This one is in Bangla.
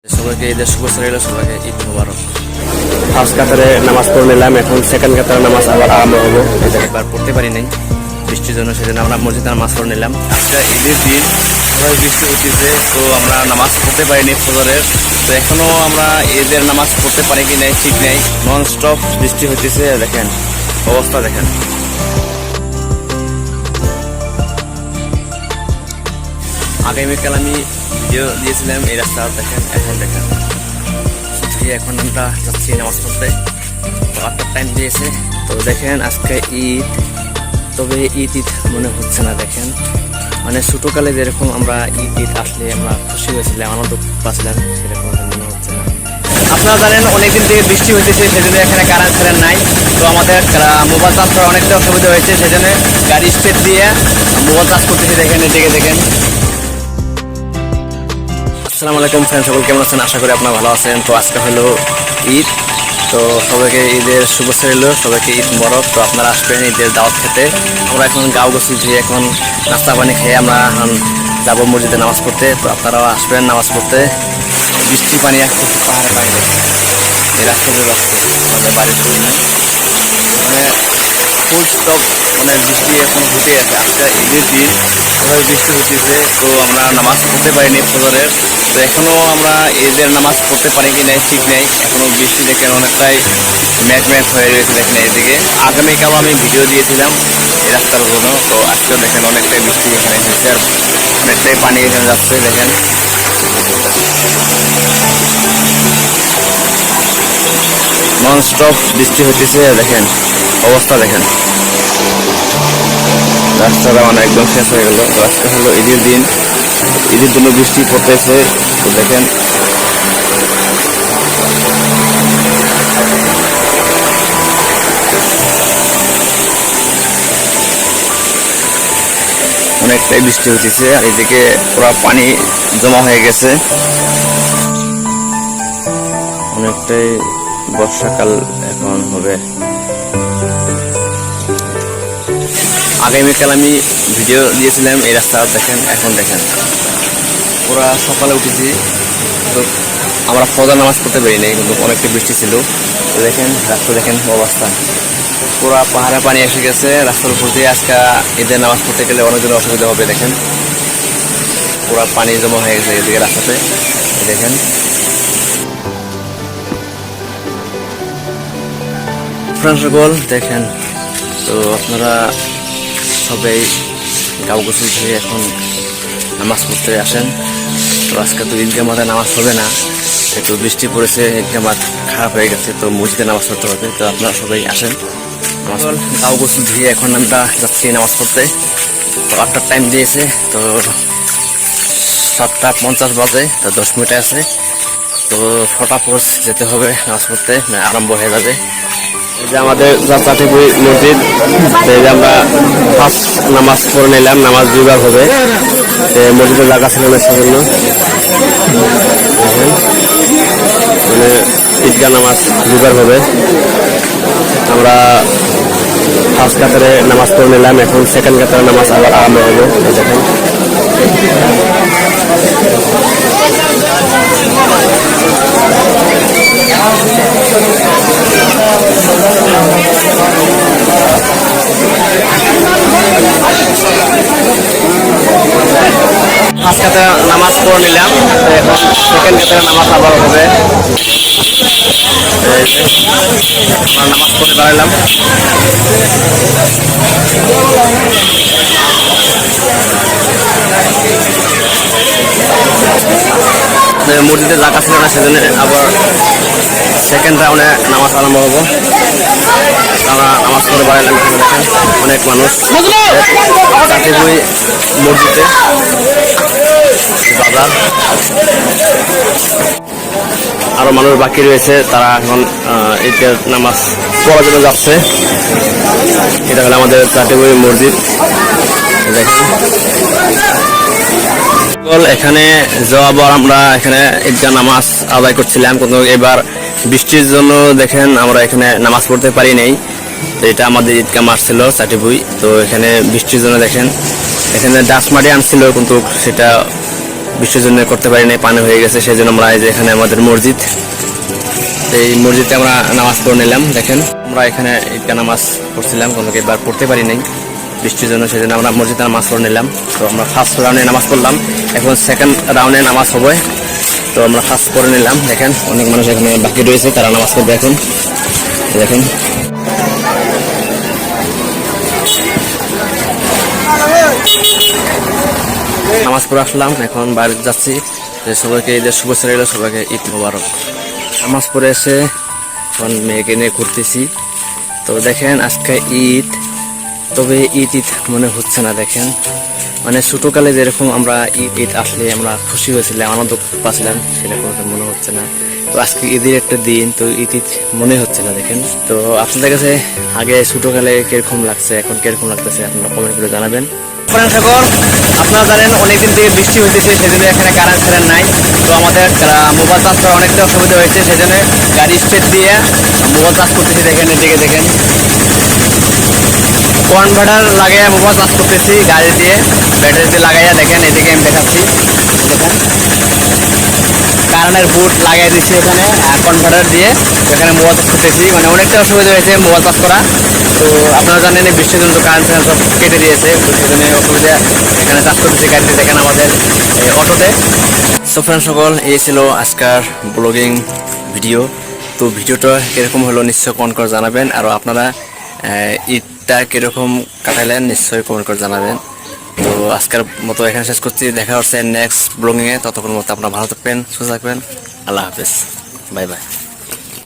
সবাইকে ঈদের শুভেচ্ছা রইল, সবাইকে ঈদ মোবারক। ফার্স্ট কাতারে নামাজ পড়ে নিলাম, এখন সেকেন্ড কাতারে নামাজ আবার আরম্ভ হবো। একবার পড়তে পারি নাই বৃষ্টির জন্য, সেজন্য আমরা মসজিদে নামাজ পড়ে নিলাম। আজকে ঈদের দিন বৃষ্টি হচ্ছে, তো আমরা নামাজ পড়তে পারিনি ফজরের। তো এখনো আমরা ঈদের নামাজ পড়তে পারি কি নাই ঠিক নেই, নন স্টপ বৃষ্টি হচ্ছে। দেখেন অবস্থা, দেখেন। আগামীকাল আমি ভিডিও দিয়েছিলাম এই রাস্তা, দেখেন এখন দেখেন। এখন আমরা যাচ্ছি নামাজ পড়তে, তো 8টার টাইম দিয়েছে। তো দেখেন আজকে ঈদ, তবে ঈদ মনে হচ্ছে না। দেখেন মানে ছোটোকালে যেরকম আমরা ঈদ আসলে আমরা খুশি হয়েছিলাম, আনন্দ পাচ্ছিলাম, সেরকম মনে হচ্ছে না। আপনারা জানেন অনেকদিন থেকে বৃষ্টি হয়েছে, সেজন্য এখানে কারেন্ট নাই। তো আমাদের মোবাইল চার্জ করা অনেকটা অসুবিধা হয়েছে, সেজন্য গাড়ি স্পেড দিয়ে মোবাইল চার্জ করতেছি। দেখেন এদিকে দেখেন। আসসালামু আলাইকুম ফ্রেন্ড, সকল কেমন আছেন? আশা করি আপনারা ভালো আছেন। তো আজকে হলো ঈদ, তো সবাইকে ঈদের শুভেচ্ছা রইল, সবাইকে ঈদ মোবারক। তো আপনারা আসবেন ঈদের দাওয়াত খেতে। আমরা এখন গাঁও গোসল ধুয়ে এখন নাস্তা পানি খেয়ে আমরা এখন যাবো মসজিদে নামাজ পড়তে। তো আপনারাও আসবেন নামাজ পড়তে। বৃষ্টি পানি একটু পাহাড়ে পানি এই রাস্তা দিয়ে যাচ্ছে আমাদের বাড়ির জন্য, মানে ফুল স্টপ, মানে বৃষ্টি এখন হতে আছে। আজকে ঈদের দিন ওভাবে বৃষ্টি হতেছে, তো আমরা নামাজ পড়তে পারিনি ফজরের। তো এখনো আমরা ঈদের নামাজ পড়তে পারি কি নাই ঠিক নেই, এখনো বৃষ্টি দেখেন অনেকটাই ম্যাক হয়ে রয়েছে। দেখেন এদিকে আগামীকাল আমি ভিডিও দিয়েছিলাম এই রাস্তার জন্য, তো আজকেও দেখেন অনেকটাই বৃষ্টি এখানে হয়েছে, আর অনেকটাই পানি এখানে যাচ্ছে। দেখেন নন স্টপ বৃষ্টি হতেছে, দেখেন অবস্থা দেখেন। রাস্তাটা মানে একদম শেষ হয়ে গেল। তো আজকে হলো ঈদের দিন, ঈদের জন্য বৃষ্টি পড়তেছে। তো দেখেন অনেকটাই বৃষ্টি হতেছে, আর এদিকে পুরো পানি জমা হয়ে গেছে। অনেকটাই বর্ষাকাল এখন হবে। আগামীকাল আমি ভিডিও দিয়েছিলাম এই রাস্তা, দেখেন এখন দেখেন। পুরা সকালে উঠেছি, তো আমরা ফজর নামাজ পড়তে পারি নাই, কিন্তু অনেকটা বৃষ্টি ছিল। তো দেখেন রাস্তা, দেখেন অবস্থা, পুরা পাহাড়ে পানি এসে গেছে রাস্তার উপর দিয়ে। আজকে ঈদের নামাজ পড়তে গেলে অনেকজন অসুবিধা হবে। দেখেন পুরা পানি জমা হয়ে গেছে এদিকে রাস্তাতে, দেখেন। ফ্রেন্ডস সকল দেখেন, তো আপনারা সবাই গাঁও গোসল ধুয়ে এখন নামাজ পড়তে আসেন। তো আজকে তো ঈদগাহ মাঠে নামাজ হবে না, একটু বৃষ্টি পড়েছে, ঈদগাহ মাঠ খারাপ হয়ে গেছে, তো মসজিদে নামাজ পড়তে হবে। তো আপনারা সবাই আসেন। গাঁও গোসল ধুয়ে এখন আমরা যাচ্ছি নামাজ পড়তে। তো 8টার টাইম দিয়েছে, তো 7টা 50 বাজে, তো 10 মিনিট আছে। তো ফটাফট যেতে হবে নামাজ পড়তে, আরম্ভ হয়ে যাবে। এই যে আমাদের চাচাটিপুর মসজিদ, এই যে আমরা ফার্স্ট নামাজ পড়ে নিলাম, নামাজ দুইবার হবে। মসজিদের জায়গা ছিল না, সেজন্য মানে ঈদগাহ নামাজ দুইবার হবে। আমরা ফার্স্ট কাতারে নামাজ পড়ে নিলাম, এখন সেকেন্ড কাতারে নামাজ আবার আরম্ভ হবো। দেখেন ফার্স্ট কাতারে নামাজ পড়ে নিলাম, এখন সেকেন্ড কাতারে নামাজ আবার হবে। আমরা নামাজ পড়ে দাঁড়ালাম। মসজিদে জায়গা ছিল না, সেজন্য আবার সেকেন্ড রাউন্ডে নামাজ আরম্ভ হবো। আমরা নামাজ পড়ে বাড়াইলাম। দেখেন অনেক মানুষ চাটিপুর মসজিদে বাজার, আরো মানুষ বাকি রয়েছে, তারা এখন ঈদের নামাজ পড়ার জন্য যাচ্ছে। এটা হলো আমাদের চাটিপুর মসজিদ। দেখেন এখানে যাওয়ার আমরা এখানে ঈদগাহ নামাজ আদায় করছিলাম, কিন্তু এবার বৃষ্টির জন্য দেখেন আমরা এখানে নামাজ পড়তে পারি নাই। এটা আমাদের ঈদগাহ মাঠ ছিল চাটিপুর, তো এখানে বৃষ্টির জন্য দেখেন এখানে ডাসমাটি আনছিল, কিন্তু সেটা বৃষ্টির জন্য করতে পারি নাই, পানি হয়ে গেছে। সেই জন্য আমরা এই যে এখানে আমাদের মসজিদ, এই মসজিদে আমরা নামাজ পড়ে নিলাম। দেখেন আমরা এখানে ঈদগাহ নামাজ পড়ছিলাম, কোনো এবার পড়তে পারি নাই বৃষ্টির জন্য, সেই জন্য আমরা মসজিদে নামাজ পড়ে নিলাম। তো আমরা ফার্স্ট রাউন্ডে নামাজ পড়লাম, এখন সেকেন্ড রাউন্ডে নামাজ হবে। তো আমরা ফার্স্ট পড়ে নিলাম। দেখেন অনেক মানুষ এখানে বাকি রয়েছে, তারা নামাজ পড়বে এখন। দেখেন নামাজ পড়ে আসলাম, এখন বাইরে যাচ্ছি। যে সবাইকে ঈদের শুভেচ্ছা রইল, সবাইকে ঈদ মোবারক। নামাজ পড়ে এসে এখন মেয়েকে নিয়ে ঘুরতেছি। তো দেখেন আজকে ঈদ, তবে ঈদ ঈদ মনে হচ্ছে না। দেখেন মানে ছোটকালে যেরকম আমরা ঈদ ঈদ আসলে আমরা খুশি হয়েছিলাম, আনন্দ পাচ্ছিলাম, সেরকম এখন মনে হচ্ছে না। তো আজকে ঈদের একটা দিন, তো ঈদ ঈদ মনে হচ্ছে না। দেখেন তো আপনাদের কাছে আগে ছোটকালে কিরকম লাগছে, এখন কিরকম লাগতেছে, আপনারা কমেন্ট করে জানাবেন। সকল আপনারা জানেন অনেকদিন থেকে বৃষ্টি হইতেছে, সেজন্য এখানে কারেন্ট ফেরেন নাই। তো আমাদের মোবাইল চার্জ করা অনেকটা অসুবিধা হয়েছে, সেজন্য গাড়ি স্টেট দিয়ে মোবাইল চার্জ করতেছি। দেখেন এদিকে দেখেন কনভার্টার লাগাইয়া মোবাইল চার্জ করতেছি গাড়ি দিয়ে, ব্যাটারি দিয়ে লাগাইয়া। দেখেন এদিকে আমি দেখাচ্ছি, দেখেন কারেন্টের বুট লাগাই দিচ্ছি এখানে কনভার্টার দিয়ে, এখানে মোবাইল চার্জ করতেছি। মানে অনেকটা অসুবিধা হয়েছে মোবাইল চার্জ করা। তো আপনারা জানেন এই বৃষ্টির জন্য কারেন্ট সব কেটে দিয়েছে, তো সেজন্য অসুবিধা। এখানে চার্জ করতেছি গাড়িতে, দেখেন আমাদের অটোতে। সো ফ্রেন্ড সকল, এই ছিল আজকের ব্লগিং ভিডিও। তো ভিডিওটা কীরকম হলো নিশ্চয়ই কমেন্ট করে জানাবেন, আর আপনারা ঈদটা কীরকম কাটাইলেন নিশ্চয়ই কমেন্ট করে জানাবেন। তো আজকের মতো এখানে শেষ করছি, দেখা হচ্ছে নেক্সট ব্লগিংয়ে। ততক্ষণ মতো আপনারা ভালো থাকবেন, সুস্থ থাকবেন। আল্লাহ হাফেজ, বাই বাই।